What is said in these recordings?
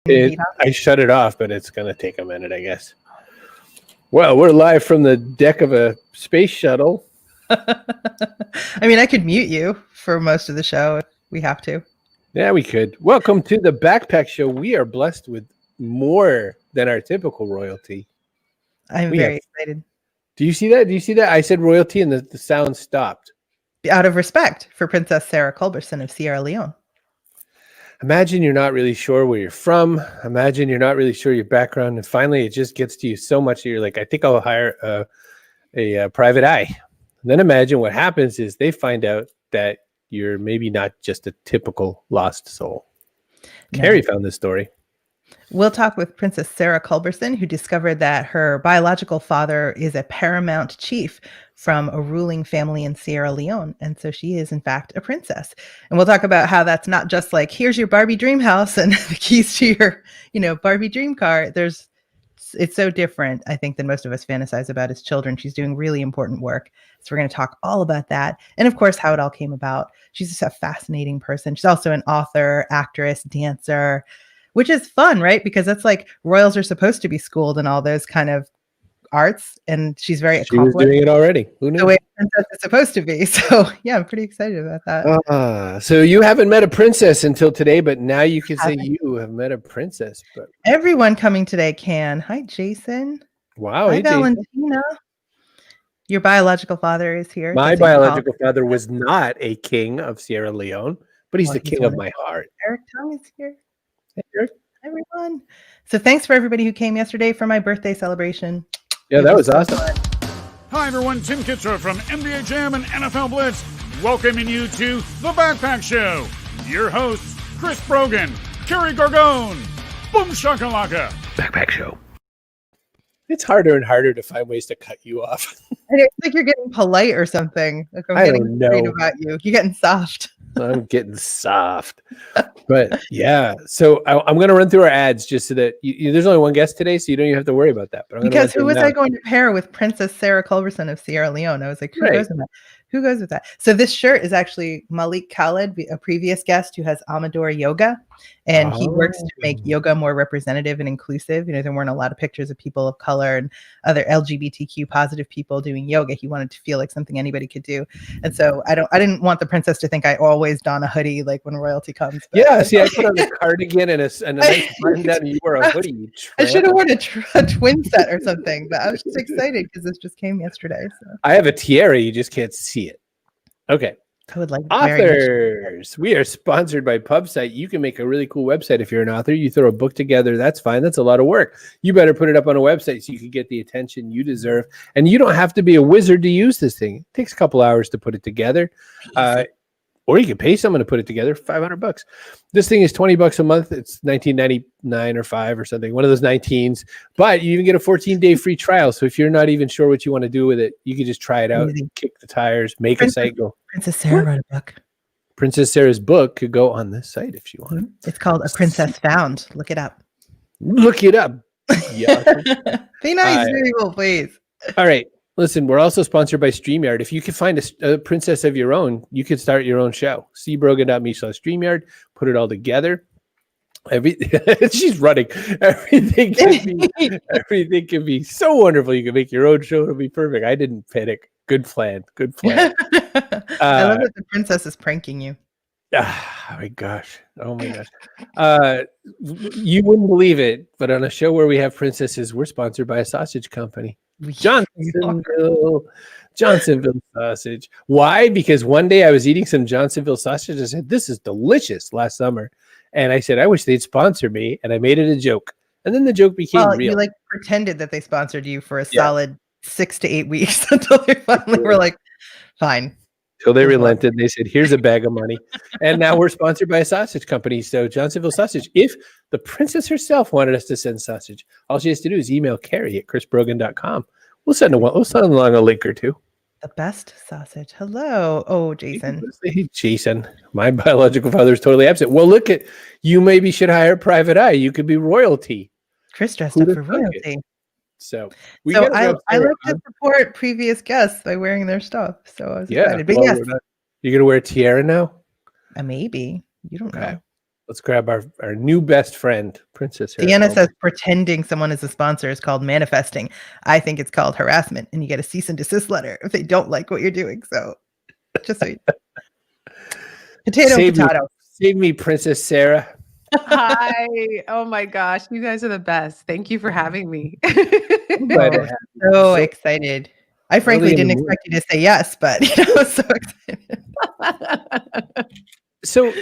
I shut it off, but it's going to take a minute, I guess. Well, we're live from the deck of a space shuttle. I mean, I could mute you for most of the show if we have to. Yeah, we could. Welcome to the Backpack Show. We are blessed with more than our typical royalty. I'm very excited. Do you see that? I said royalty and the sound stopped. Out of respect for Princess Sarah Culberson of Sierra Leone. Imagine you're not really sure where you're from. Imagine you're not really sure your background. And finally, it just gets to you so much that you're like, I think I'll hire a private eye. And then imagine what happens is they find out that you're maybe not just a typical lost soul. No. Carrie found this story. We'll talk with Princess Sarah Culberson, who discovered that her biological father is a Paramount Chief from a ruling family in Sierra Leone. And so she is, in fact, a princess. And we'll talk about how that's not just like, here's your Barbie dream house and the keys to your, Barbie dream car. It's so different, I think, than most of us fantasize about as children. She's doing really important work. So we're going to talk all about that. And of course, how it all came about. She's just a fascinating person. She's also an author, actress, dancer, which is fun, right? Because that's like royals are supposed to be schooled in all those kind of arts. And she's very accomplished. She was doing it already. Who knew? The way a princess is supposed to be. So yeah, I'm pretty excited about that. So you haven't met a princess until today, but now you can say you have met a princess. But everyone coming today can. Hi, Jason. Wow. Hi, hey, Valentina. Jason. Your biological father is here. My biological father was not a king of Sierra Leone, but he's the king of my heart. Eric Tong is here. Hey, Eric. Everyone. So thanks for everybody who came yesterday for my birthday celebration. Yeah, that was awesome. Hi, everyone. Tim Kitzer from NBA Jam and NFL Blitz, welcoming you to The Backpack Show. Your hosts, Chris Brogan, Carrie Gargone, Boom Shakalaka. Backpack Show. It's harder and harder to find ways to cut you off. And it's like you're getting polite or something. Like I'm getting worried about you. You're getting soft. I'm getting soft. But yeah, so I'm going to run through our ads just so that there's only one guest today, so you don't even have to worry about that. But because who was I going to pair with Princess Sarah Culberson of Sierra Leone? I was like, who goes with that? Who goes with that? So this shirt is actually Malik Khaled, a previous guest who has Amador Yoga, and he works to make yoga more representative and inclusive. There weren't a lot of pictures of people of color and other LGBTQ positive people doing yoga. He wanted to feel like something anybody could do. And so I didn't want the princess to think I always don a hoodie like when royalty comes. But, yeah, see, I put on a cardigan and a nice button down and you wore a hoodie. I should have worn a twin set or something, but I was just excited because this just came yesterday. So. I have a tiara, you just can't see it. Okay. I would like authors. We are sponsored by PubSite. You can make a really cool website if you're an author. You throw a book together, that's fine. That's a lot of work. You better put it up on a website so you can get the attention you deserve. And you don't have to be a wizard to use this thing. It takes a couple hours to put it together. Or you can pay someone to put it together, $500. This thing is $20 a month. It's $19.99 or $5 or something, one of those 19s. But you even get a 14-day free trial. So if you're not even sure what you want to do with it, you can just try it out, kick the tires, make a site go. Princess Sarah wrote a book. Princess Sarah's book could go on this site if you want. It's called A Princess Found. Look it up. Look it up. Yeah. Be nice, people, please. All right. Listen, we're also sponsored by StreamYard. If you can find a princess of your own, you can start your own show. cbrogan.me/StreamYard. Put it all together. She's running. Everything can be so wonderful. You can make your own show. It'll be perfect. I didn't panic. Good plan. Good plan. I love that the princess is pranking you. Oh my gosh. You wouldn't believe it, but on a show where we have princesses, we're sponsored by a sausage company. Johnsonville sausage. Why? Because one day I was eating some Johnsonville sausage. I said, this is delicious last summer. And I said, I wish they'd sponsor me. And I made it a joke. And then the joke became real. You pretended that they sponsored you for a solid 6 to 8 weeks until they finally were like, fine. Till they relented. They said, here's a bag of money. And now we're sponsored by a sausage company. So Johnsonville Sausage. If the princess herself wanted us to send sausage, all she has to do is email Carrie at chrisbrogan.com. We'll send along a link or two. The best sausage. Hello. Oh, Jason. Hey, Jason. My biological father is totally absent. Well, look at you. Maybe should hire a private eye. You could be royalty. Chris dressed up for royalty. So I like to support previous guests by wearing their stuff. So I was excited. But yes, you're gonna wear a tiara now? Maybe. You don't know. Let's grab our new best friend, Princess Sierra. Deanna says pretending someone is a sponsor is called manifesting. I think it's called harassment, and you get a cease and desist letter if they don't like what you're doing. So just so you potato. Save me, Princess Sarah. Hi. Oh my gosh. You guys are the best. Thank you for having me. So excited. I frankly didn't expect you to say yes, but so excited. So,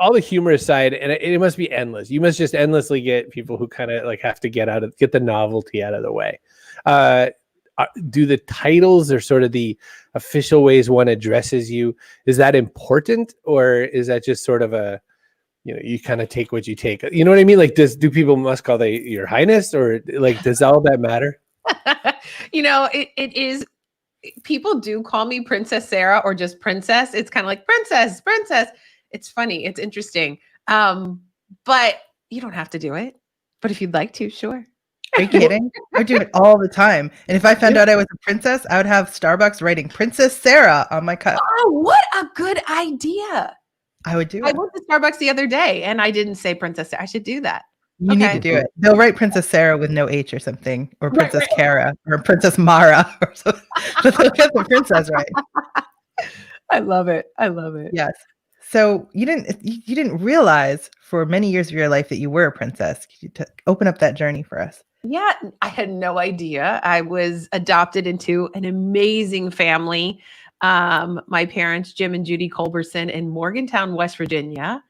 all the humor aside, and it must be endless. You must just endlessly get people who kind of have to get the novelty out of the way. Do the titles or sort of the official ways one addresses you, is that important, or is that just sort of a, you kind of take what you take? You know what I mean? Do people must call they Your Highness, or does all that matter? It is. People do call me Princess Sarah or just Princess. It's kind of like princess. It's funny. It's interesting. But you don't have to do it. But if you'd like to, sure. Are you kidding? I do it all the time. And if I found out I was a princess, I would have Starbucks writing Princess Sarah on my cup. Oh, what a good idea. I would do it. I went to Starbucks the other day and I didn't say Princess Sarah. I should do that. You need to do it. They'll write Princess Sarah with no H or something, or Princess Kara, or Princess Mara, or something. But they'll get the princess right. I love it. Yes. So you didn't realize for many years of your life that you were a princess. Could you open up that journey for us? Yeah, I had no idea. I was adopted into an amazing family. My parents, Jim and Judy Culberson, in Morgantown, West Virginia,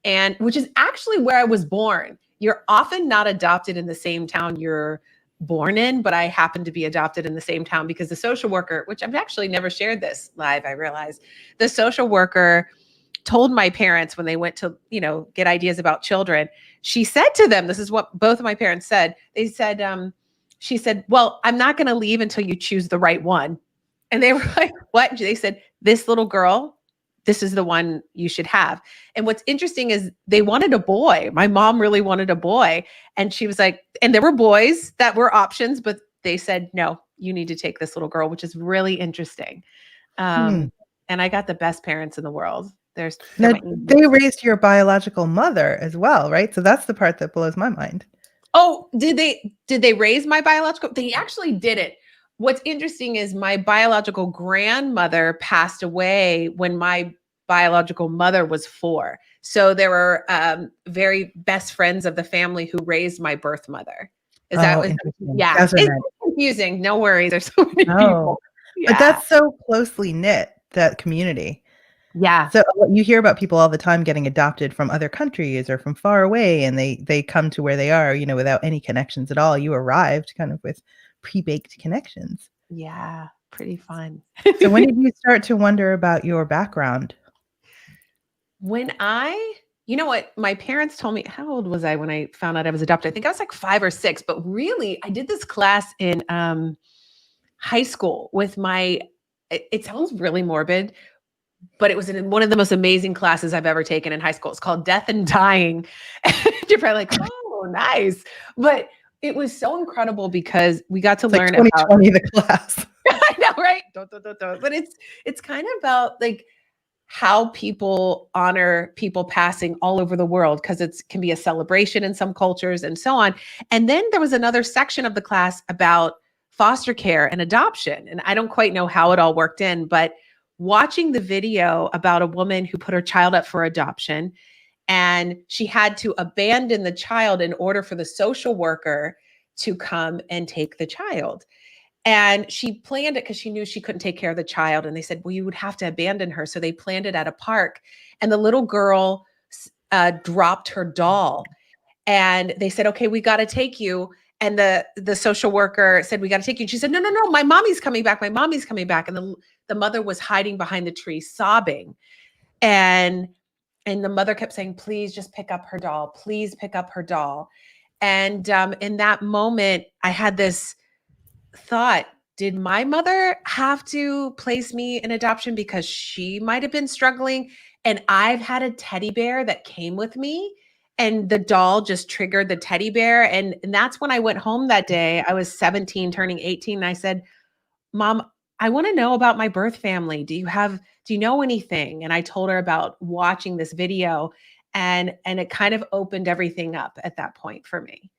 and which is actually where I was born. You're often not adopted in the same town you're born in, but I happened to be adopted in the same town because the social worker, which I've actually never shared this live, I realized, the social worker told my parents when they went to, get ideas about children, she said to them, this is what both of my parents said. They said, she said, well, I'm not going to leave until you choose the right one. And they were like, what? They said, this little girl, this is the one you should have. And what's interesting is they wanted a boy. My mom really wanted a boy. And she was like, and there were boys that were options, but they said, no, you need to take this little girl, which is really interesting. And I got the best parents in the world. They raised your biological mother as well, right? So that's the part that blows my mind. Oh, did they raise my biological? They actually didn't. What's interesting is my biological grandmother passed away when my biological mother was 4. So there were very best friends of the family who raised my birth mother. Yeah, it's confusing. No worries. There's so many people. Yeah. But that's so closely knit, that community. Yeah. So you hear about people all the time getting adopted from other countries or from far away, and they come to where they are, without any connections at all. You arrived kind of with pre-baked connections. Yeah, pretty fun. So when did you start to wonder about your background? When my parents told me, how old was I when I found out I was adopted? I think I was like 5 or 6, but really I did this class in high school with it sounds really morbid, but it was in one of the most amazing classes I've ever taken in high school. It's called Death and Dying. You're probably like, oh, nice. But it was so incredible because we got to learn about 2020 the class. I know, right? But it's kind of about how people honor people passing all over the world, because it can be a celebration in some cultures and so on. And then there was another section of the class about foster care and adoption. And I don't quite know how it all worked in, but watching the video about a woman who put her child up for adoption, and she had to abandon the child in order for the social worker to come and take the child. And she planned it because she knew she couldn't take care of the child. And they said, well, you would have to abandon her. So they planned it at a park. And the little girl dropped her doll. And they said, okay, we got to take you. And the social worker said, we got to take you. And she said, no, my mommy's coming back. My mommy's coming back. And the mother was hiding behind the tree, sobbing. And the mother kept saying, please just pick up her doll. Please pick up her doll. And in that moment, I had this thought, did my mother have to place me in adoption because she might have been struggling? And I've had a teddy bear that came with me, and the doll just triggered the teddy bear. And that's when I went home that day. I was 17, turning 18. And I said, Mom, I want to know about my birth family. Do you know anything? And I told her about watching this video. And it kind of opened everything up at that point for me.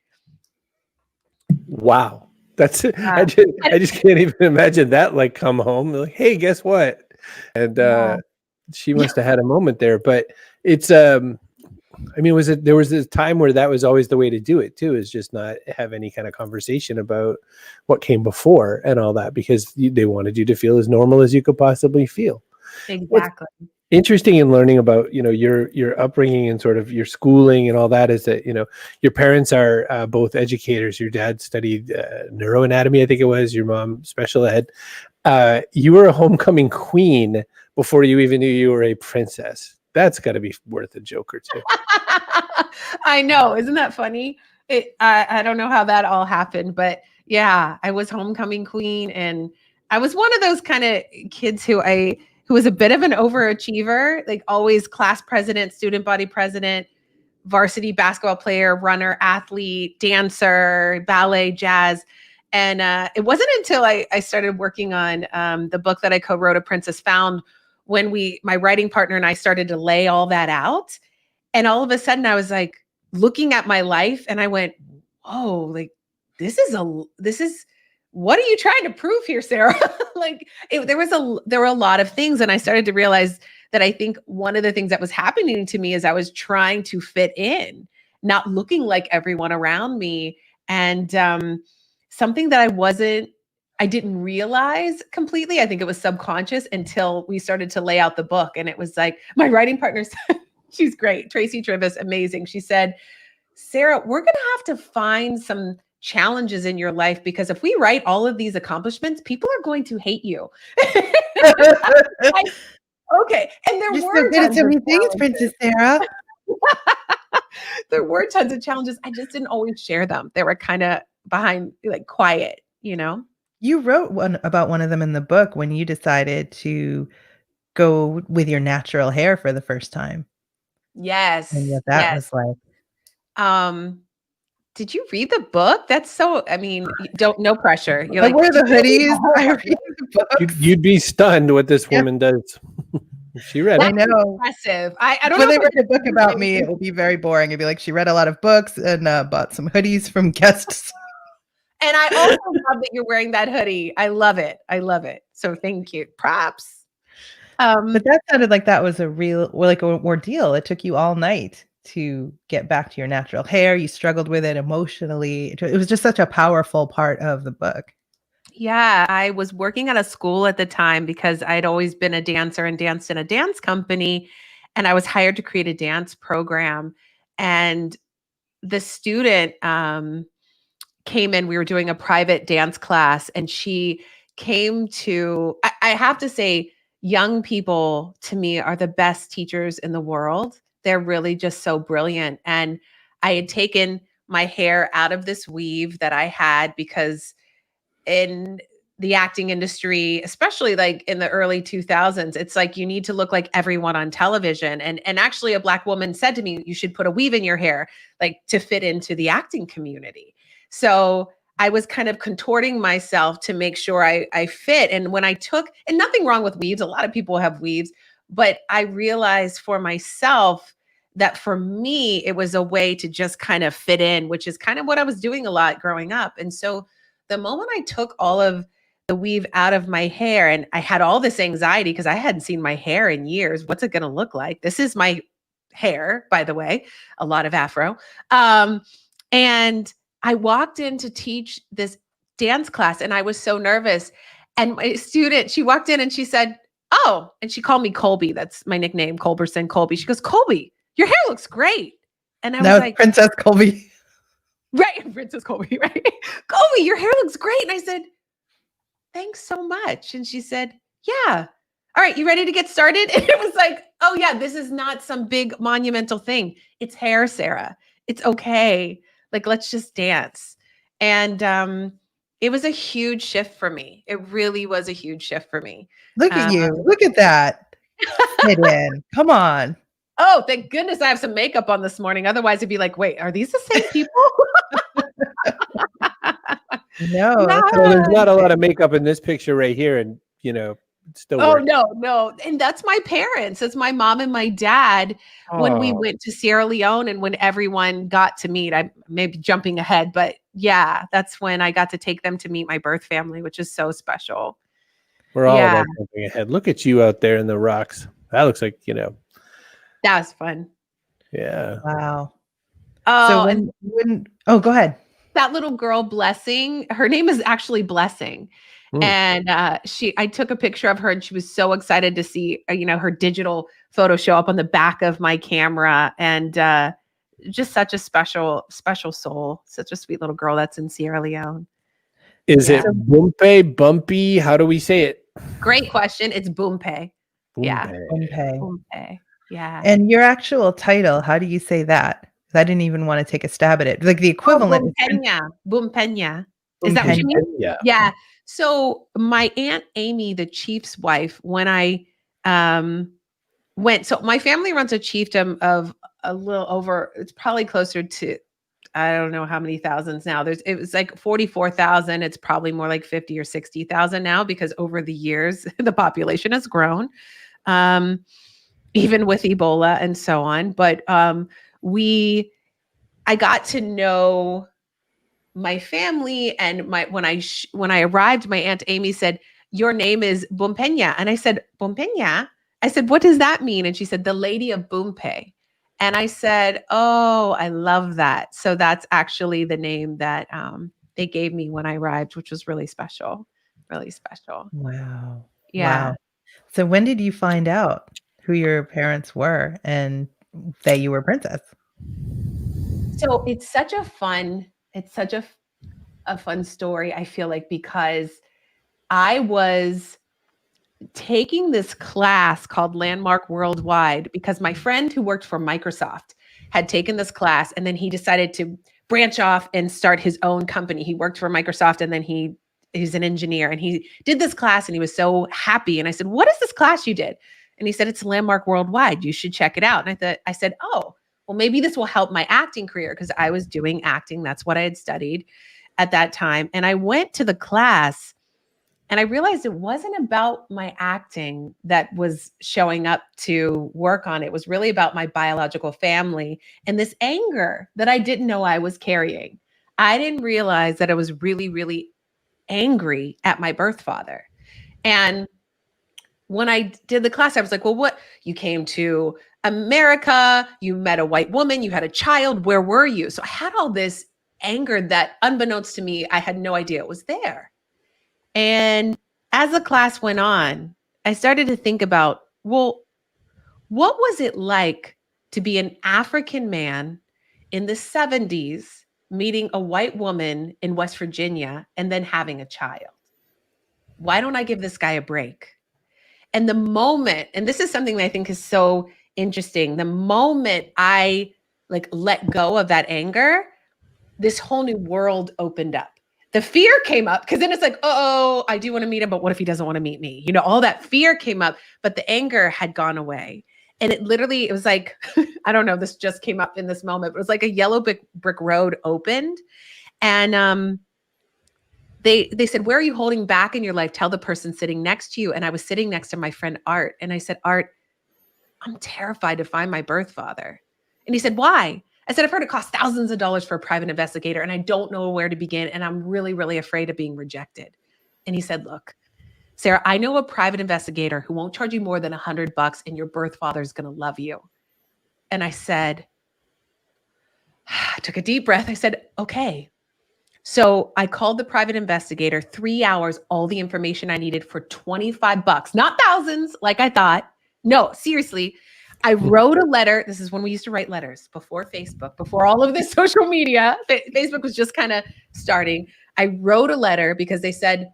Wow. That's it. I just can't even imagine that, like, come home like, hey, guess what? And she must have had a moment there. But it's I mean, there was this time where that was always the way to do it too, is just not have any kind of conversation about what came before and all that, because they wanted you to feel as normal as you could possibly feel. Exactly. What's interesting in learning about, your upbringing and sort of your schooling and all that is that, your parents are both educators. Your dad studied neuroanatomy, I think it was, your mom special ed. You were a homecoming queen before you even knew you were a princess. That's got to be worth a joke or two. I know. Isn't that funny? I don't know how that all happened, but yeah, I was homecoming queen, and I was one of those kind of kids who was a bit of an overachiever, like always class president, student body president, varsity basketball player, runner, athlete, dancer, ballet, jazz. And it wasn't until I started working on the book that I co-wrote, A Princess Found, when my writing partner and I started to lay all that out. And all of a sudden I was like looking at my life and I went, whoa, like this is, what are you trying to prove here, Sarah? Like there were a lot of things. And I started to realize that I think one of the things that was happening to me is I was trying to fit in, not looking like everyone around me. And something that I didn't realize completely. I think it was subconscious until we started to lay out the book. And it was like, my writing partner said, she's great, Tracy Trivis, amazing. She said, Sarah, we're going to have to find some challenges in your life, because if we write all of these accomplishments, people are going to hate you. Okay. And there You're were so good at so many things, Princess Sarah. There were tons of challenges. I just didn't always share them. They were kind of behind, like quiet, You wrote about one of them in the book when you decided to go with your natural hair for the first time. Yes. And what that was like. Did you read the book? That's so, I mean, no pressure. You're I like, wear the hoodies. I read the books. You'd be stunned what this woman does. She read it. I know. Impressive. I don't When know. they write a book about me, it will be very boring. It'd be like, she read a lot of books and bought some hoodies from guests. And I also love that you're wearing that hoodie. I love it. So thank you. Props. But that sounded like that was an ordeal. It took you all night to get back to your natural hair. You struggled with it emotionally. It was just such a powerful part of the book. Yeah, I was working at a school at the time because I'd always been a dancer and danced in a dance company. And I was hired to create a dance program. And the student came in, we were doing a private dance class, and she came to, I have to say, young people to me are the best teachers in the world. They're really just so brilliant. And I had taken my hair out of this weave that I had, because in the acting industry, especially like in the early 2000s, it's like you need to look like everyone on television. And actually a Black woman said to me, you should put a weave in your hair, like to fit into the acting community. So I was kind of contorting myself to make sure I fit. And when and nothing wrong with weaves, a lot of people have weaves, but I realized for myself that for me, it was a way to just kind of fit in, which is kind of what I was doing a lot growing up. And so the moment I took all of the weave out of my hair, and I had all this anxiety because I hadn't seen my hair in years. What's it going to look like? This is my hair, by the way, a lot of afro. And I walked in to teach this dance class, and I was so nervous. And my student, she walked in and she said, oh, and she called me Colby. That's my nickname, Culberson, Colby. She goes, Colby, your hair looks great. And I was like, Princess Colby. Right, Princess Colby, right? Colby, your hair looks great. And I said, thanks so much. And she said, yeah. All right, you ready to get started? And it was like, oh yeah, this is not some big monumental thing. It's hair, Sarah. It's okay. Like, let's just dance. And it was a huge shift for me. It really was a huge shift for me. Look at you. Look at that. Fit in. Come on. Oh, thank goodness I have some makeup on this morning. Otherwise, it'd be like, wait, are these the same people? No. Well, there's not a lot of makeup in this picture right here. And, Still Oh, working. no. And that's my parents. It's my mom and my dad when we Oh. went to Sierra Leone and when everyone got to meet. I may be jumping ahead, but yeah, that's when I got to take them to meet my birth family, which is so special. We're all Yeah. about jumping ahead. Look at you out there in the rocks. That looks like, That was fun. yeah. Wow. Oh, So and go ahead. that little girl, Blessing, her name is actually Blessing. Mm. And I took a picture of her and she was so excited to see, her digital photo show up on the back of my camera. And just such a special, special soul, such a sweet little girl that's in Sierra Leone. Is Yeah. it Bumpe, Bumpy? How do we say it? Great question. It's Boompe. Yeah. Okay. Boompe. Yeah. And your actual title, how do you say that? 'Cause I didn't even want to take a stab at it. Like the equivalent is Boompeña. Is that what you mean? Yeah. Yeah. So my Aunt Amy, the chief's wife, when I went, so my family runs a chiefdom of a little over, it's probably closer to, I don't know how many thousands now. It was like 44,000. It's probably more like 50 or 60,000 now because over the years, the population has grown, even with Ebola and so on. But I got to know my family, and when I arrived, my Aunt Amy said, "Your name is Boompeña," and I said, "Boompeña." I said, "What does that mean?" And she said, "The Lady of Boompe." And I said, "Oh, I love that." So that's actually the name that they gave me when I arrived, which was really special, really special. Wow. Yeah. Wow. So when did you find out who your parents were and that you were a princess? So it's such a fun story, I feel like, because I was taking this class called Landmark Worldwide because my friend who worked for Microsoft had taken this class and then he decided to branch off and start his own company. He worked for Microsoft and then he's an engineer and he did this class and he was so happy. And I said, "What is this class you did?" And he said, "It's Landmark Worldwide. You should check it out." And I said, "Oh, well, maybe this will help my acting career," because I was doing acting. That's what I had studied at that time. And I went to the class and I realized it wasn't about my acting that was showing up to work on. It was really about my biological family and this anger that I didn't know I was carrying. I didn't realize that I was really, really angry at my birth father. And when I did the class, I was like, "Well, what? You came to America, you met a white woman, you had a child. Where were you?" So I had all this anger that, unbeknownst to me, I had no idea it was there. And as the class went on, I started to think about, well, what was it like to be an African man in the 70s, meeting a white woman in West Virginia, and then having a child? Why don't I give this guy a break? And the moment, and this is something that I think is so interesting, the moment I let go of that anger, this whole new world opened up. The fear came up because then it's like, "Oh, I do want to meet him, but what if he doesn't want to meet me?" All that fear came up, but the anger had gone away. And it was like, I don't know, this just came up in this moment, but it was like a yellow brick road opened. And they said, "Where are you holding back in your life? Tell the person sitting next to you." And I was sitting next to my friend Art. And I said, "Art, I'm terrified to find my birth father." And he said, "Why?" I said, "I've heard it costs thousands of dollars for a private investigator, and I don't know where to begin. And I'm really, really afraid of being rejected." And he said, "Look, Sarah, I know a private investigator who won't charge you more than $100, and your birth father is going to love you." And I said, I took a deep breath. I said, "Okay." So I called the private investigator, 3 hours, all the information I needed for $25, not thousands like I thought. No, seriously. I wrote a letter. This is when we used to write letters before Facebook, before all of this social media. Facebook was just kind of starting. I wrote a letter because they said,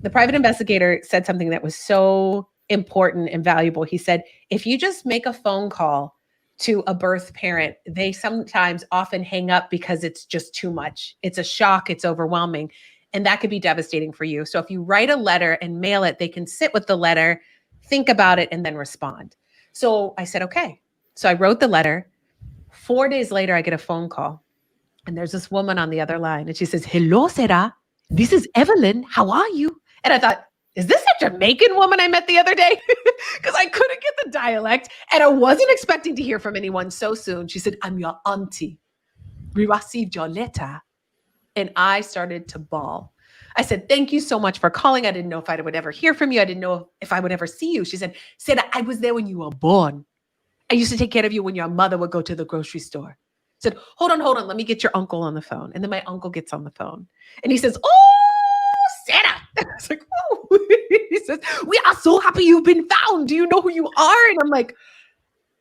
the private investigator said something that was so important and valuable. He said, "If you just make a phone call to a birth parent, they sometimes often hang up because it's just too much. It's a shock. It's overwhelming. And that could be devastating for you. So if you write a letter and mail it, they can sit with the letter, think about it, and then respond." So I said, "Okay." So I wrote the letter. 4 days later, I get a phone call. And there's this woman on the other line. And she says, "Hello, Sarah. This is Evelyn. How are you?" And I thought, is this that Jamaican woman I met the other day? Because I couldn't get the dialect and I wasn't expecting to hear from anyone so soon. She said, I'm your auntie. We received your letter. And I started to bawl. I said, thank you so much for calling. I didn't know if I would ever hear from you. I didn't know if I would ever see you. She said, I was there when you were born. I used to take care of you when your mother would go to the grocery store. I said, hold on. Let me get your uncle on the phone. And then my uncle gets on the phone and he says, oh, Sarah. I was like, oh, he says, we are so happy you've been found. Do you know who you are? And I'm like,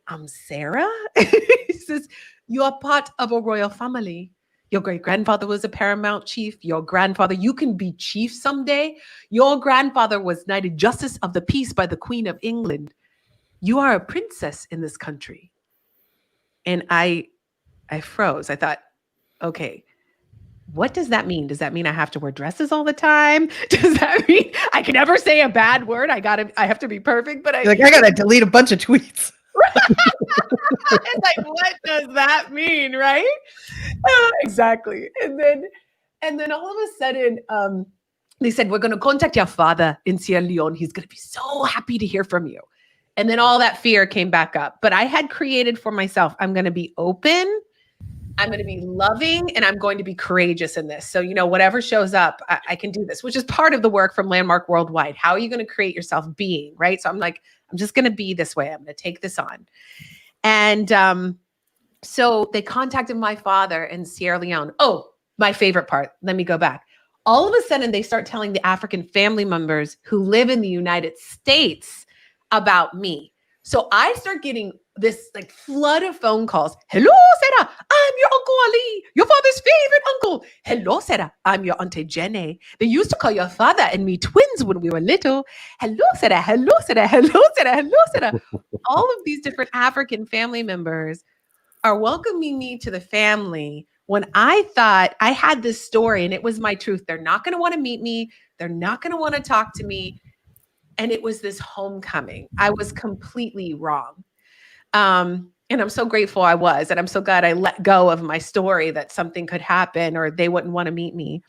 I'm Sarah. He says, you are part of a royal family. Your great-grandfather was a Paramount Chief. Your grandfather, you can be chief someday. Your grandfather was knighted Justice of the Peace by the Queen of England. You are a princess in this country. And I froze. I thought, okay, what does that mean? Does that mean I have to wear dresses all the time? Does that mean I can never say a bad word? I have to be perfect, but I gotta delete a bunch of tweets. It's like, what does that mean, right? Exactly. And then all of a sudden, they said, we're going to contact your father in Sierra Leone. He's going to be so happy to hear from you. And then all that fear came back up. But I had created for myself, I'm going to be open, I'm going to be loving, and I'm going to be courageous in this. So, whatever shows up, I can do this, which is part of the work from Landmark Worldwide. How are you going to create yourself being, right? So I'm like, I'm just going to be this way. I'm going to take this on. And so they contacted my father in Sierra Leone. Oh, my favorite part. Let me go back. All of a sudden, they start telling the African family members who live in the United States about me. So I start getting this like flood of phone calls. Hello, Sarah. I'm your Uncle Ali, your father's favorite uncle. Hello, Sarah. I'm your Auntie Jenny. They used to call your father and me twins when we were little. Hello, Sarah. Hello, Sarah. Hello, Sarah. Hello, Sarah. All of these different African family members are welcoming me to the family when I thought I had this story and it was my truth. They're not going to want to meet me. They're not going to want to talk to me. And it was this homecoming. I was completely wrong. And I'm so grateful I was. And I'm so glad I let go of my story that something could happen or they wouldn't want to meet me.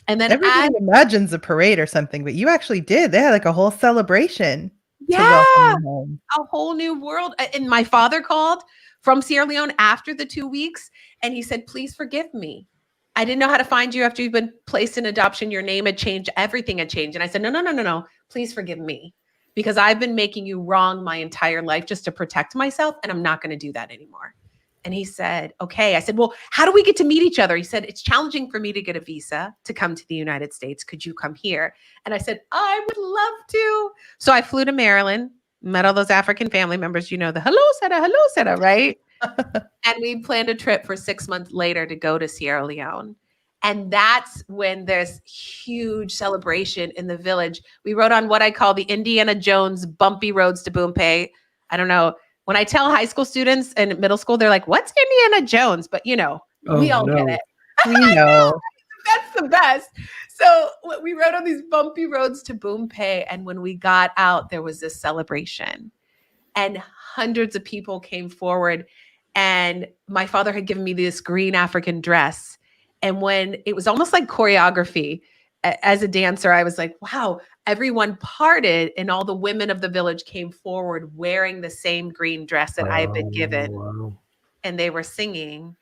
And then everybody imagines a parade or something, but you actually did. They had like a whole celebration. Yeah, a whole new world. And my father called from Sierra Leone after the 2 weeks. And he said, please forgive me. I didn't know how to find you after you've been placed in adoption. Your name had changed. Everything had changed. And I said, no. Please forgive me because I've been making you wrong my entire life just to protect myself. And I'm not going to do that anymore. And he said, okay. I said, well, how do we get to meet each other? He said, it's challenging for me to get a visa to come to the United States. Could you come here? And I said, I would love to. So I flew to Maryland, met all those African family members, the hello, Sarah, right? And we planned a trip for 6 months later to go to Sierra Leone. And that's when there's huge celebration in the village. We rode on what I call the Indiana Jones bumpy roads to Boompay. I don't know. When I tell high school students and middle school, they're like, what's Indiana Jones? But we all get it. We know. That's the best. So we rode on these bumpy roads to Boompay. And when we got out, there was this celebration. And hundreds of people came forward. And my father had given me this green African dress. And when it was almost like choreography, as a dancer, I was like, wow, everyone parted and all the women of the village came forward wearing the same green dress that I had been given. Wow. And they were singing,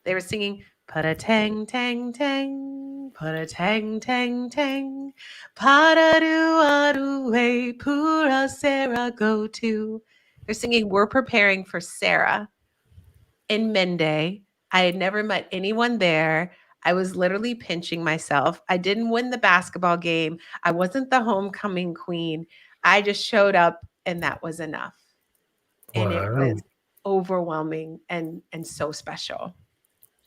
pa-da-tang, tang, tang, pa-da-tang, tang, tang, pa-da-do-a-do-way, pura Sarah go to. They're singing, we're preparing for Sarah in Mende. I had never met anyone there. I was literally pinching myself. I didn't win the basketball game. I wasn't the homecoming queen. I just showed up and that was enough. And it was overwhelming and so special.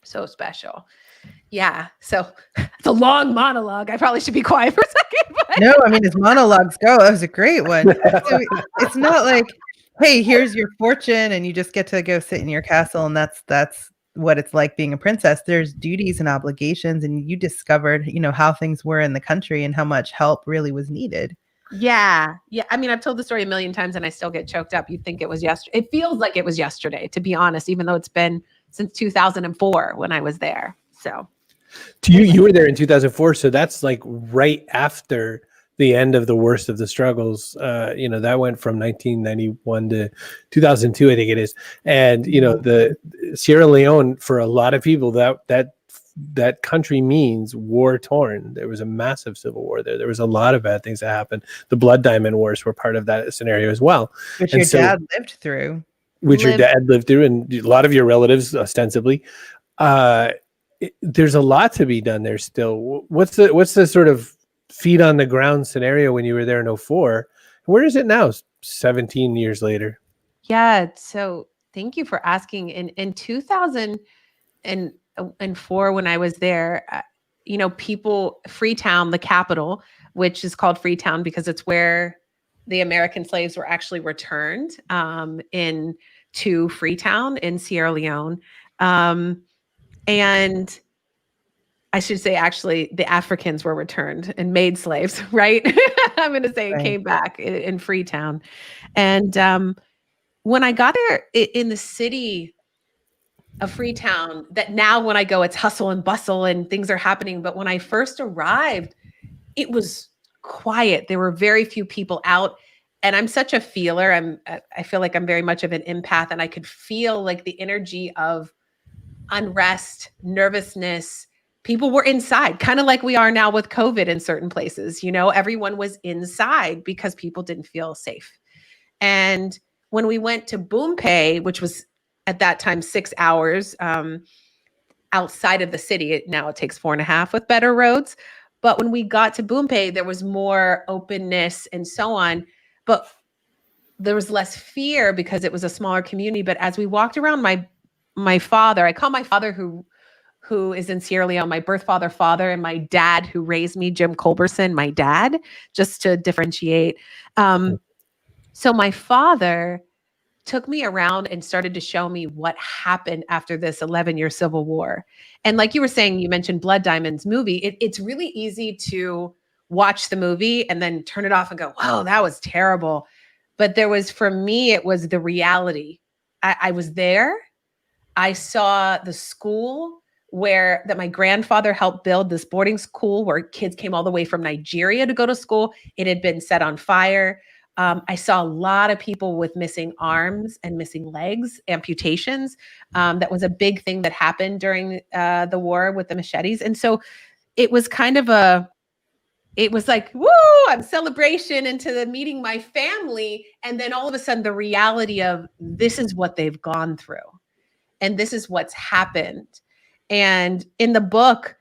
So special. Yeah. So it's a long monologue. I probably should be quiet for a second. But No, I mean, as monologues go, that was a great one. So it's not like, hey, here's your fortune and you just get to go sit in your castle and that's what it's like being a princess. There's duties and obligations, and you discovered, how things were in the country and how much help really was needed. Yeah. I mean, I've told the story a million times and I still get choked up. You'd think it was yesterday. It feels like it was yesterday, to be honest, even though it's been since 2004 when I was there. So You were there in 2004, so that's like right after the end of the worst of the struggles. That went from 1991 to 2002, I think it is. And, the Sierra Leone, for a lot of people, that country means war torn. There was a massive civil war there. There was a lot of bad things that happened. The Blood Diamond Wars were part of that scenario as well. Which your dad lived through. Your dad lived through, and a lot of your relatives, ostensibly. There's a lot to be done there still. What's the sort of feet on the ground scenario when you were there in 2004? Where is it now, 17 years later? Yeah. So thank you for asking. In 2004, when I was there, Freetown, the capital, which is called Freetown because it's where the American slaves were actually returned to Freetown in Sierra Leone. And I should say, actually, the Africans were returned and made slaves, right? I'm going to say it came back in Freetown. And when I got there in the city of Freetown, that now when I go, it's hustle and bustle and things are happening. But when I first arrived, it was quiet. There were very few people out. And I'm such a feeler. I feel like I'm very much of an empath, and I could feel like the energy of unrest, nervousness. People were inside, kind of like we are now with COVID in certain places. Everyone was inside because people didn't feel safe. And when we went to Boompay, which was at that time 6 hours outside of the city, now it takes 4.5 with better roads. But when we got to Boompay, there was more openness and so on. But there was less fear because it was a smaller community. But as we walked around, my father, I call my father who is in Sierra Leone, my birth father, and my dad who raised me, Jim Culberson, my dad, just to differentiate. So my father took me around and started to show me what happened after this 11-year civil war. And like you were saying, you mentioned Blood Diamonds movie. It's really easy to watch the movie and then turn it off and go, wow, that was terrible. But for me, it was the reality. I was there. I saw the school that my grandfather helped build, this boarding school where kids came all the way from Nigeria to go to school. It had been set on fire. I saw a lot of people with missing arms and missing legs, amputations. That was a big thing that happened during the war with the machetes. And so it was it was like, woo, I'm celebration into the meeting my family. And then all of a sudden the reality of this is what they've gone through. And this is what's happened. And in the book,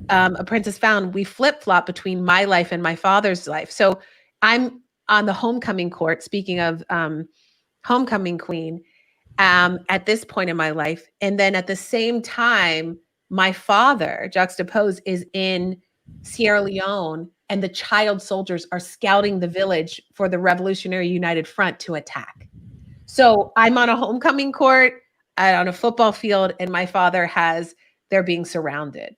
A Princess Found, we flip-flop between my life and my father's life. So I'm on the homecoming court, speaking of homecoming queen, at this point in my life. And then at the same time, my father, juxtaposed, is in Sierra Leone, and the child soldiers are scouting the village for the Revolutionary United Front to attack. So I'm on a homecoming court, on a football field, and my father they're being surrounded.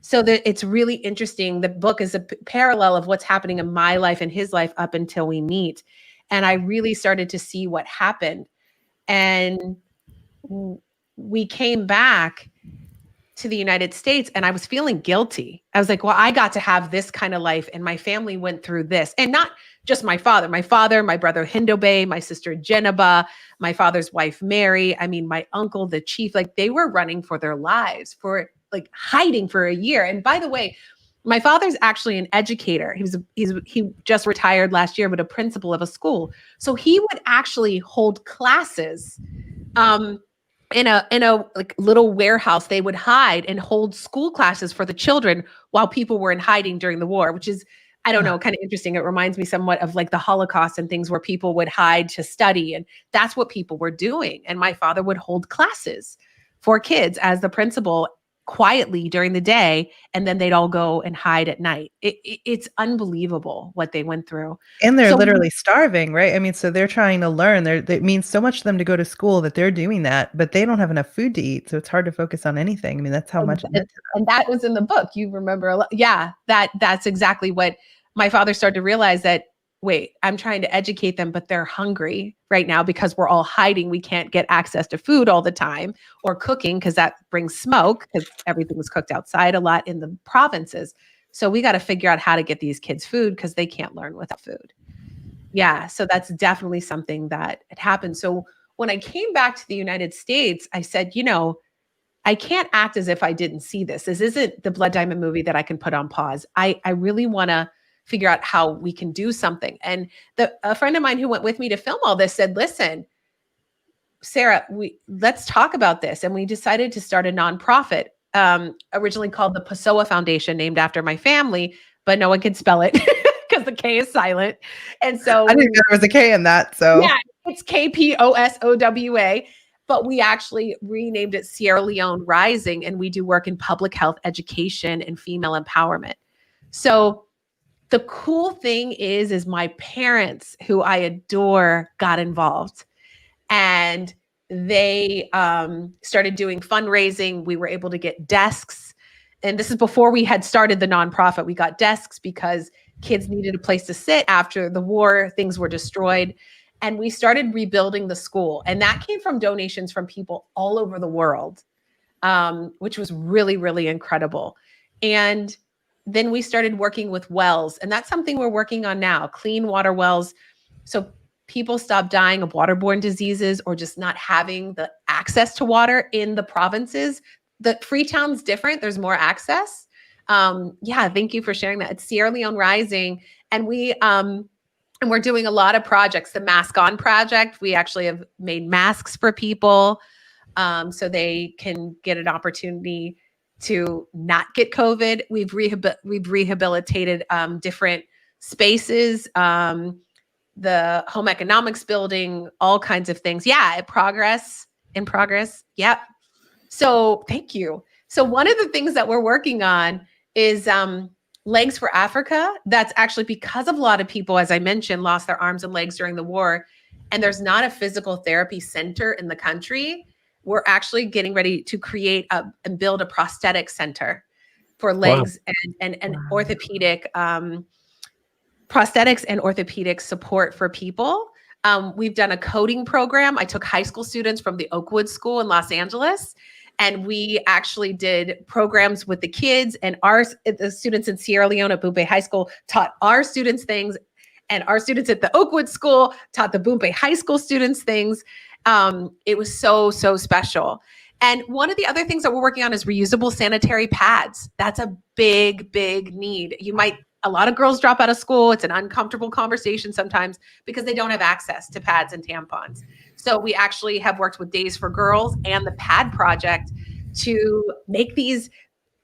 So it's really interesting. The book is a parallel of what's happening in my life and his life up until we meet. And I really started to see what happened. And we came back to the United States and I was feeling guilty. I was like, well, I got to have this kind of life and my family went through this. And not just my father, my brother Hindobe, my sister Jeneba, my father's wife, Mary. I mean, my uncle, the chief, like they were running for their lives, for like hiding for a year. And by the way, my father's actually an educator. He just retired last year, but a principal of a school. So he would actually hold classes, in a like little warehouse. They would hide and hold school classes for the children while people were in hiding during the war, which is, I don't know, kind of interesting. It reminds me somewhat of like the Holocaust and things where people would hide to study. And that's what people were doing. And my father would hold classes for kids as the principal quietly during the day, and then they'd all go and hide at night. It's unbelievable what they went through. And they're literally starving, right? I mean, so they're trying to learn. It means so much to them to go to school that they're doing that, but they don't have enough food to eat. So it's hard to focus on anything. I mean, that's how much it meant to them. And that was in the book. You remember a lot. Yeah, that's exactly what my father started to realize, that, wait, I'm trying to educate them, but they're hungry right now because we're all hiding. We can't get access to food all the time, or cooking, because that brings smoke, because everything was cooked outside a lot in the provinces. So we got to figure out how to get these kids food because they can't learn without food. Yeah. So that's definitely something that had happened. So when I came back to the United States, I said, I can't act as if I didn't see this. This isn't the Blood Diamond movie that I can put on pause. I really want to figure out how we can do something. And a friend of mine who went with me to film all this said, listen, Sarah, let's talk about this. And we decided to start a nonprofit, originally called the Pessoa Foundation, named after my family, but no one can spell it because the K is silent. And so I didn't know there was a K in that. So yeah, it's KPOSOWA, but we actually renamed it Sierra Leone Rising, and we do work in public health education and female empowerment. So the cool thing is my parents, who I adore, got involved. And they started doing fundraising. We were able to get desks. And this is before we had started the nonprofit. We got desks because kids needed a place to sit after the war. Things were destroyed. And we started rebuilding the school. And that came from donations from people all over the world, which was really, really incredible. And then we started working with wells. And that's something we're working on now, clean water wells. So people stop dying of waterborne diseases or just not having the access to water in the provinces. The Freetown's different. There's more access. Yeah, thank you for sharing that. It's Sierra Leone Rising. And we're doing a lot of projects. The Mask On project, we actually have made masks for people so they can get an opportunity to not get COVID. We've rehabilitated different spaces, the home economics building, all kinds of things. Yeah, in progress. Yep. So thank you. So one of the things that we're working on is Legs for Africa. That's actually because of a lot of people, as I mentioned, lost their arms and legs during the war, and there's not a physical therapy center in the country. We're actually getting ready to create and build a prosthetic center for legs and orthopedic prosthetics and orthopedic support for people. We've done a coding program. I took high school students from the Oakwood School in Los Angeles, and we actually did programs with the kids, and the students in Sierra Leone at Bumpe High School taught our students things, and our students at the Oakwood School taught the Bumpe High School students things. It was so, so special. And one of the other things that we're working on is reusable sanitary pads. That's a big, big need. A lot of girls drop out of school. It's an uncomfortable conversation sometimes because they don't have access to pads and tampons. So we actually have worked with Days for Girls and the Pad Project to make these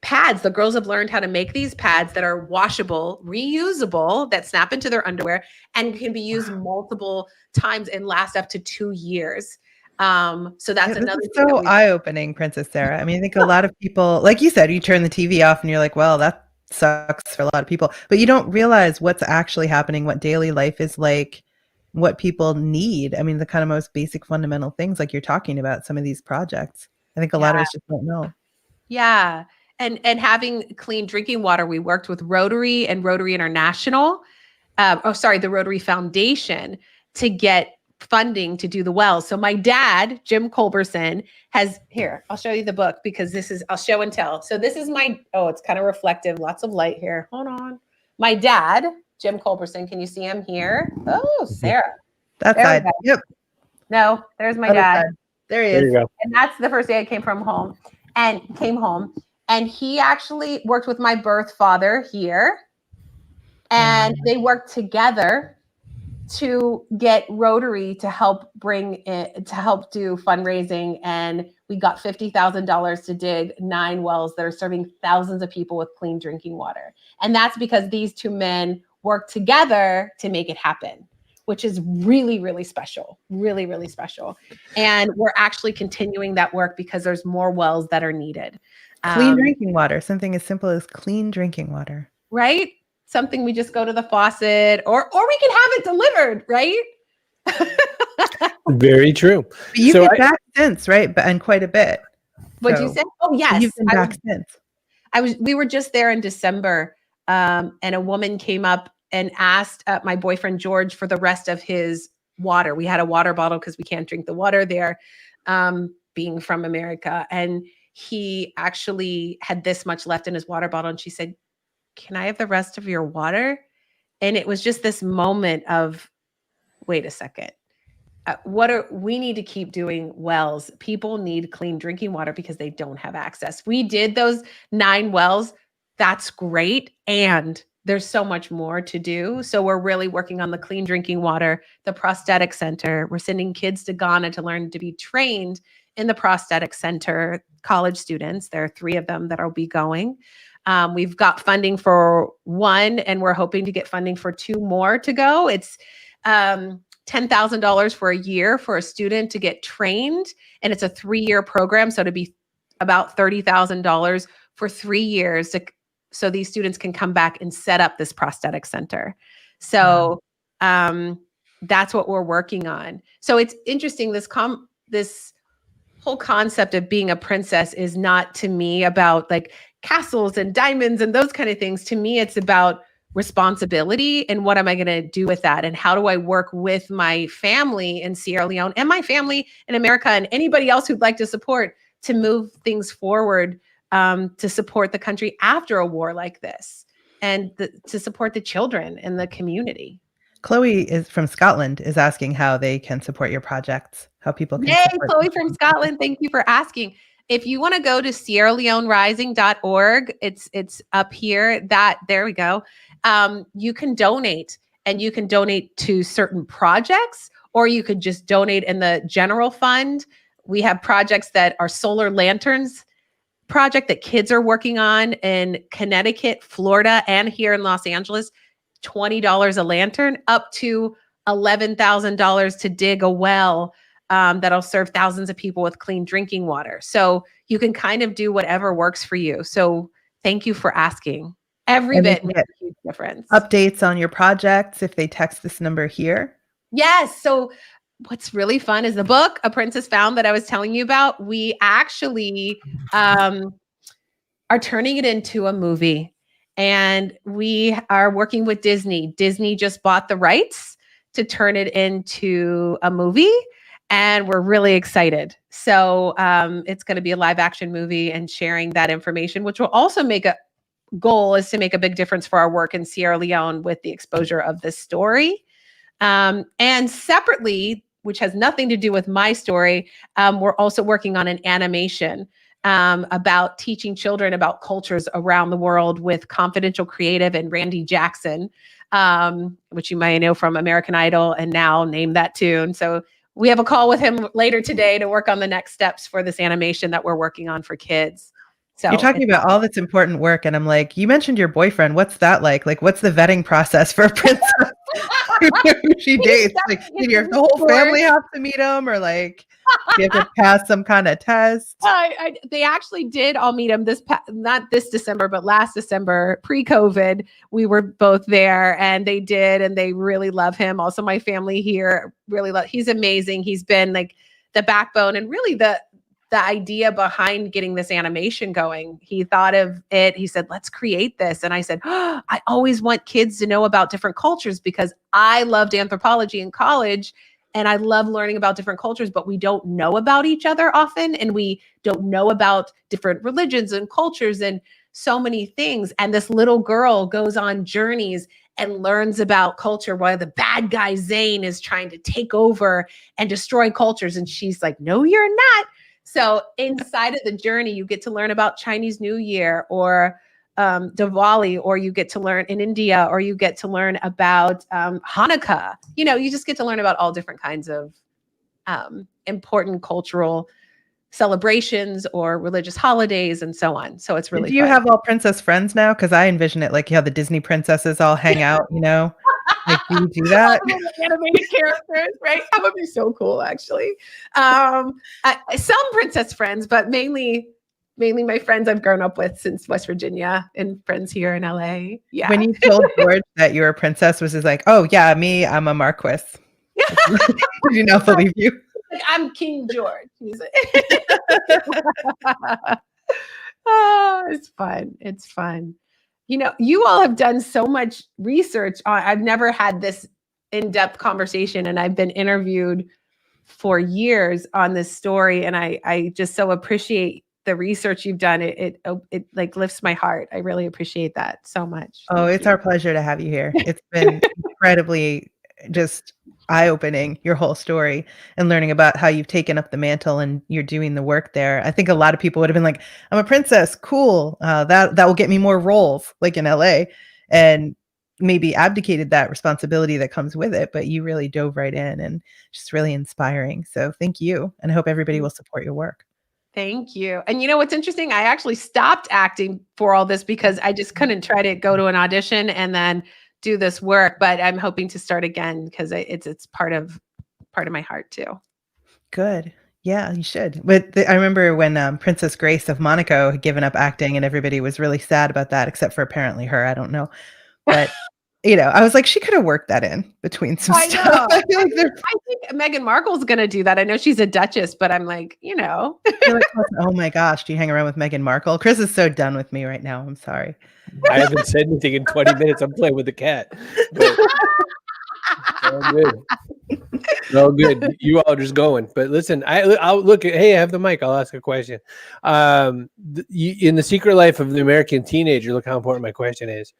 pads. The girls have learned how to make these pads that are washable, reusable, that snap into their underwear and can be used multiple times and last up to 2 years. So that's another thing. So eye-opening, Princess Sarah. I mean, I think a lot of people, like you said, you turn the TV off and you're like, well, that sucks for a lot of people, but you don't realize what's actually happening, what daily life is like, what people need. I mean, the kind of most basic fundamental things like you're talking about, some of these projects. I think a lot of us just don't know. Yeah. And having clean drinking water, we worked with Rotary and Rotary International, the Rotary Foundation to get funding to do the wells. So my dad, Jim Culberson, I'll show you the book because I'll show and tell. So this is it's kind of reflective, lots of light here. Hold on. My dad, Jim Culberson, can you see him here? Oh, Sarah. That side. Yep. No, there's my dad. Side. There he is. There you go. And that's the first day I came home. And he actually worked with my birth father here. And they worked together to get Rotary to help do fundraising. And we got $50,000 to dig 9 wells that are serving thousands of people with clean drinking water. And that's because these two men worked together to make it happen, which is really, really special, really, really special. And we're actually continuing that work because there's more wells that are needed. Clean drinking water, something as simple as clean drinking water. Right? Something we just go to the faucet or we can have it delivered, right? Very true. But you've been back since, right? And quite a bit. What'd you say? Oh, yes. You've been back since. We were just there in December, and a woman came up and asked my boyfriend George for the rest of his water. We had a water bottle because we can't drink the water there, being from America. And he actually had this much left in his water bottle. And she said, can I have the rest of your water? And it was just this moment of, wait a second. We need to keep doing wells. People need clean drinking water because they don't have access. We did those 9 wells. That's great. And there's so much more to do. So we're really working on the clean drinking water, the prosthetic center. We're sending kids to Ghana to learn to be trained in the prosthetic center, college students. There are 3 of them that will be going. We've got funding for 1, and we're hoping to get funding for 2 more to go. It's $10,000 for a year for a student to get trained, and it's a 3-year program. So to be about $30,000 for 3 years so these students can come back and set up this prosthetic center. So that's what we're working on. So it's interesting. This whole concept of being a princess is not, to me, about like castles and diamonds and those kind of things. To me, it's about responsibility and what am I going to do with that? And how do I work with my family in Sierra Leone and my family in America and anybody else who'd like to support to move things forward, to support the country after a war like this and to support the children in the community. Chloe is from Scotland, is asking how they can support your projects, how people can Yay, support Chloe from Scotland. Thank you for asking. If you want to go to sierraleonerising.org, it's up here. There we go. You can donate, and you can donate to certain projects, or you could just donate in the general fund. We have projects that are solar lanterns project that kids are working on in Connecticut, Florida, and here in Los Angeles. $20 a lantern, up to $11,000 to dig a well that'll serve thousands of people with clean drinking water. So you can kind of do whatever works for you. So thank you for asking. Every bit makes a huge difference. Updates on your projects if they text this number here. Yes. So what's really fun is the book, A Princess Found, that I was telling you about. We actually are turning it into a movie. And we are working with Disney. Disney just bought the rights to turn it into a movie. And we're really excited. So it's going to be a live action movie and sharing that information, which will also make a goal is to make a big difference for our work in Sierra Leone with the exposure of this story. And separately, which has nothing to do with my story, we're also working on an animation about teaching children about cultures around the world with Confidential Creative and Randy Jackson, which you might know from American Idol and now Name That Tune. So we have a call with him later today to work on the next steps for this animation that we're working on for kids. So you're talking about all this important work, and I'm like, you mentioned your boyfriend. What's that like? Like, what's the vetting process for a princess who she dates? Like, did the whole family have to meet him, or like, do you have to pass some kind of test? They actually did all meet him not this December, but last December, pre-COVID. We were both there, and they did, and they really love him. Also, my family here really he's amazing. He's been like the backbone and really the idea behind getting this animation going. He thought of it. He said, let's create this. And I said, I always want kids to know about different cultures because I loved anthropology in college and I love learning about different cultures, but we don't know about each other often. And we don't know about different religions and cultures and so many things. And this little girl goes on journeys and learns about culture while the bad guy Zane is trying to take over and destroy cultures. And she's like, no, you're not. So inside of the journey, you get to learn about Chinese New Year or Diwali, or you get to learn in India, or you get to learn about Hanukkah. You know, you just get to learn about all different kinds of important cultural celebrations or religious holidays and so on. So it's really Do you fun. have all princess friends now? Because I envision it like how the Disney princesses all hang out, you know? Like, do you do that? Animated characters, right? That would be so cool, actually. Some princess friends, but mainly my friends I've grown up with since West Virginia and friends here in LA. Yeah. When you told George that you were a princess, was he like, oh yeah, me, I'm a marquis? Did you not believe you? Like, I'm King George. He's like, oh, it's fun. It's fun. You know, you all have done so much research on, I've never had this in-depth conversation, and I've been interviewed for years on this story. And I just so appreciate the research you've done. It like lifts my heart. I really appreciate that so much. Oh, it's our pleasure to have you here. It's been incredibly just eye-opening, your whole story, and learning about how you've taken up the mantle and you're doing the work there. I think a lot of people would have been like, I'm a princess, cool. That will get me more roles, like in LA, and maybe abdicated that responsibility that comes with it. But you really dove right in, and just really inspiring. So thank you, and I hope everybody will support your work. Thank you. And you know what's interesting? I actually stopped acting for all this because I just couldn't try to go to an audition and then do this work. But I'm hoping to start again because it's part of my heart too. Good. Yeah, you should. But I remember when Princess Grace of Monaco had given up acting, and everybody was really sad about that, except for apparently her. I don't know. But I was like, she could have worked that in between some I stuff. know. I feel like I think Meghan Markle's going to do that. I know she's a duchess, but I'm like, you're like, oh my gosh, do you hang around with Meghan Markle? Chris is so done with me right now. I'm sorry. I haven't said anything in 20 minutes. I'm playing with the cat. But all good. No good. You all just going. But listen, I'll look at. Hey, I have the mic. I'll ask a question. In the Secret Life of the American Teenager, look how important my question is.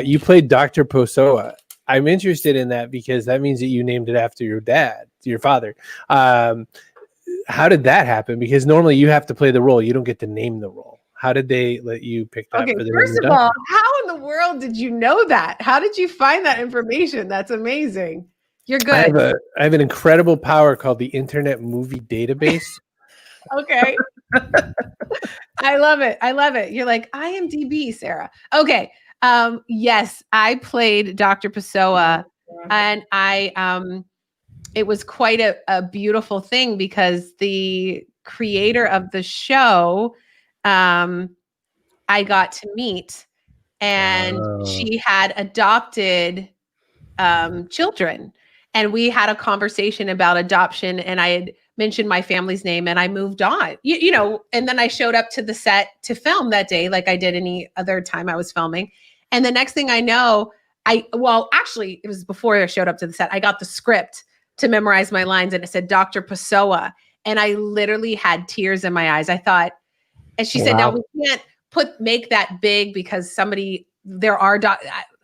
You played Dr. Pessoa. I'm interested in that because that means that you named it after your father. How did that happen? Because normally you have to play the role. You don't get to name the role. How did they let you pick that? Okay, for the first of all, how in the world did you know that? How did you find that information? That's amazing. You're good. I have an incredible power called the Internet Movie Database. Okay. I love it. I love it. You're like, IMDb, Sarah. Okay. Yes, I played Dr. Pessoa, and it was quite a beautiful thing because the creator of the show, I got to meet, and she had adopted children, and we had a conversation about adoption, and I had mentioned my family's name, and I moved on, and then I showed up to the set to film that day like I did any other time I was filming. And the next thing I know, actually, it was before I showed up to the set. I got the script to memorize my lines, and it said Dr. Pessoa. And I literally had tears in my eyes. I thought, and she said, "No, we can't make that big because I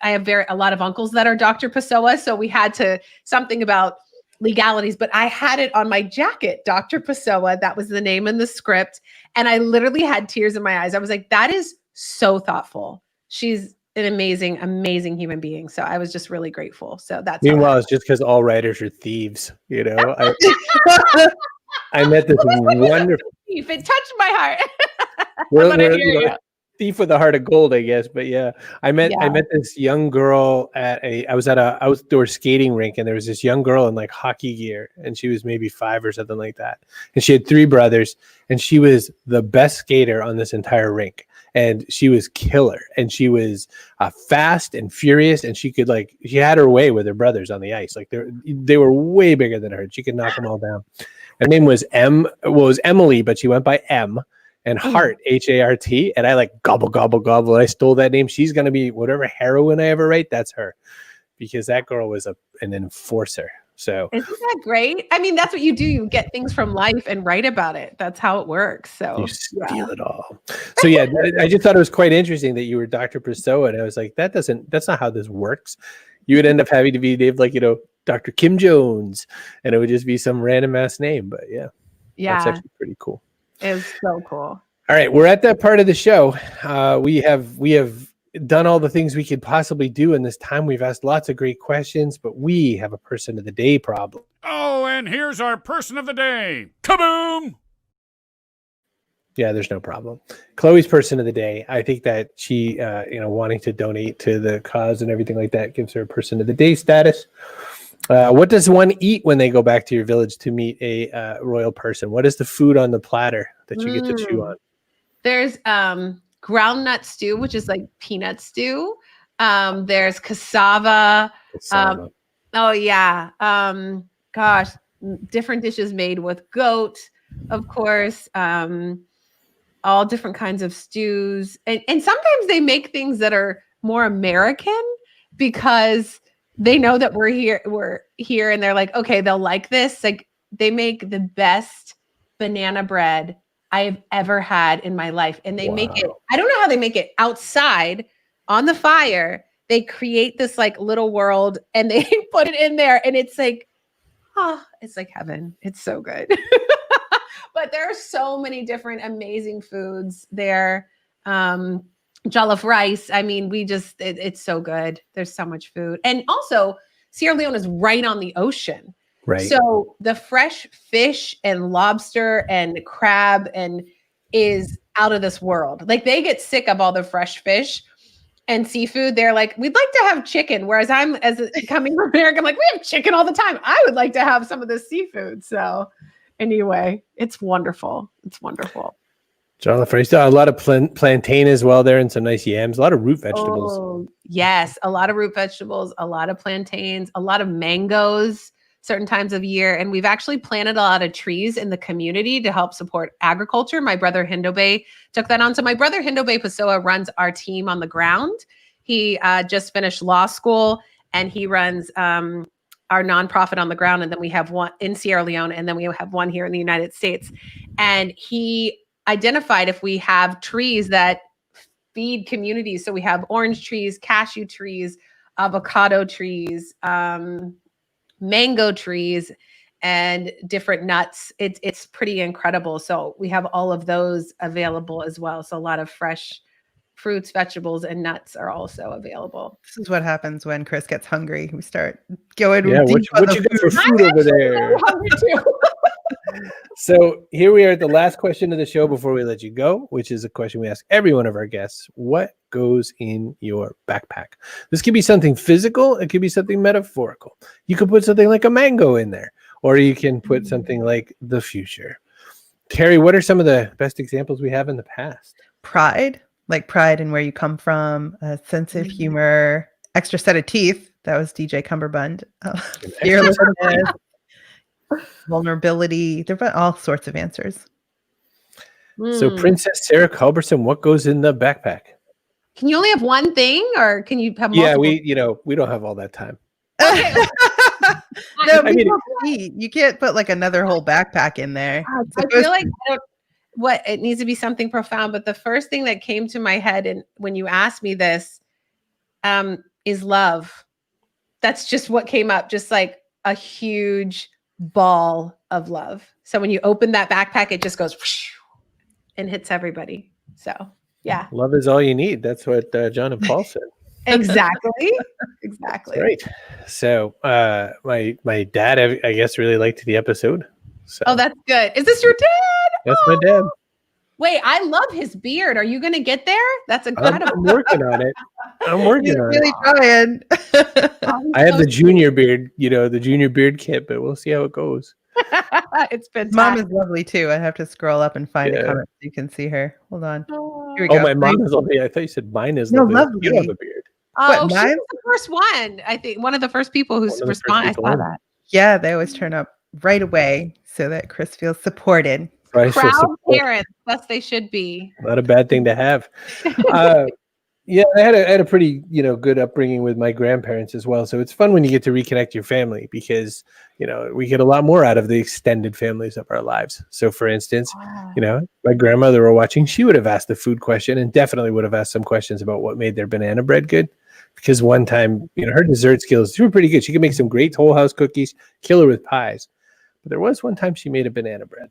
have a lot of uncles that are Dr. Pessoa. So we had something about legalities, but I had it on my jacket, Dr. Pessoa. That was the name in the script. And I literally had tears in my eyes. I was like, that is so thoughtful. She's an amazing, amazing human being. So I was just really grateful. So that's meanwhile, it's just because all writers are thieves, I met this wonderful thief. It touched my heart. We're thief with a heart of gold, I guess. But yeah, I met this young girl I was at a outdoor skating rink, and there was this young girl in like hockey gear, and she was maybe 5 or something like that. And she had 3 brothers, and she was the best skater on this entire rink. And she was killer, and she was fast and furious, and she had her way with her brothers on the ice. Like they were way bigger than her. She could knock them all down. Her name was Emily, but she went by M, and Hart, Hart. And I gobble, gobble, gobble. I stole that name. She's going to be whatever heroine I ever write. That's her, because that girl was an enforcer. So isn't that great? I mean, that's what you do. You get things from life and write about it. That's how it works. So you steal it all. So yeah, I just thought it was quite interesting that you were Dr. Pessoa, and I was like, that's not how this works. You would end up having to be named Dr. Kim Jones, and it would just be some random ass name. But yeah, that's actually pretty cool. It's so cool. All right, we're at that part of the show. We have done all the things we could possibly do in this time. We've asked lots of great questions, but we have a person of the day problem. Oh, and here's our person of the day. Kaboom! Yeah, there's no problem. Chloe's person of the day. I think that she, wanting to donate to the cause and everything like that gives her a person of the day status. What does one eat when they go back to your village to meet a royal person? What is the food on the platter that you get to chew on? There's groundnut stew, which is like peanut stew. There's cassava. Different dishes made with goat, of course. All different kinds of stews. And sometimes they make things that are more American because they know that we're here and they're like, okay, they'll like this. Like they make the best banana bread I've ever had in my life. And they make it, I don't know how they make it outside on the fire. They create this like little world and they put it in there and it's like, it's like heaven. It's so good. But there are so many different amazing foods there. Jollof rice. I mean, it's so good. There's so much food. And also Sierra Leone is right on the ocean. Right. So the fresh fish and lobster and crab is out of this world. Like they get sick of all the fresh fish and seafood. They're like, we'd like to have chicken. Whereas coming from America, I'm like, we have chicken all the time. I would like to have some of this seafood. So anyway, it's wonderful. It's wonderful. Jollof rice. A lot of plantain as well there and some nice yams. A lot of root vegetables. Oh, yes. A lot of root vegetables, a lot of plantains, a lot of mangoes certain times of year. And we've actually planted a lot of trees in the community to help support agriculture. My brother Hindobe took that on. So my brother Hindobe Pessoa runs our team on the ground. He just finished law school and he runs our nonprofit on the ground. And then we have one in Sierra Leone and then we have one here in the United States. And he identified if we have trees that feed communities. So we have orange trees, cashew trees, avocado trees, mango trees, and different nuts. It's pretty incredible. So we have all of those available as well. So a lot of fresh fruits, vegetables, and nuts are also available. This is what happens when Chris gets hungry. We start going. Yeah, what you got for food over there? So here we are at the last question of the show before we let you go, which is a question we ask every one of our guests. What goes in your backpack? This could be something physical. It could be something metaphorical. You could put something like a mango in there, or you can put something like the future. Terry, what are some of the best examples we have in the past? Pride, like pride in where you come from, a sense of humor, extra set of teeth. That was DJ Cumberbund. Fearlessness. Vulnerability. There are all sorts of answers. So Princess Sarah Culberson, what goes in the backpack? Can you only have one thing or can you have multiple? Yeah, we don't have all that time. Okay. No, I mean, you can't put like another whole backpack in there. I feel like it needs to be something profound, but the first thing that came to my head and when you asked me this is love. That's just what came up, just like a huge ball of love. So when you open that backpack, it just goes and hits everybody. So yeah, love is all you need. That's what John and Paul said. Exactly. Right. So my dad, I guess, really liked the episode. So. Oh, that's good. Is this your dad? That's my dad. Wait, I love his beard. Are you going to get there? That's incredible. I'm working on it. Really trying. I have the junior beard, the junior beard kit, but we'll see how it goes. It's been Mom is lovely too. I have to scroll up and find a comment so you can see her. Hold on. Here we go. My mom is lovely. I thought you said mine is lovely. Lovely. You have a beard. Oh, she was the first one. I think one of the first people who's responded. I saw that. Yeah, they always turn up right away so that Chris feels supported. Proud parents, thus they should be. Not a bad thing to have. Yeah, I had a pretty good upbringing with my grandparents as well. So it's fun when you get to reconnect your family because we get a lot more out of the extended families of our lives. So for instance, my grandmother were watching. She would have asked the food question and definitely would have asked some questions about what made their banana bread good. Because one time, her dessert skills were pretty good. She could make some great Whole House cookies, killer with pies. But there was one time she made a banana bread.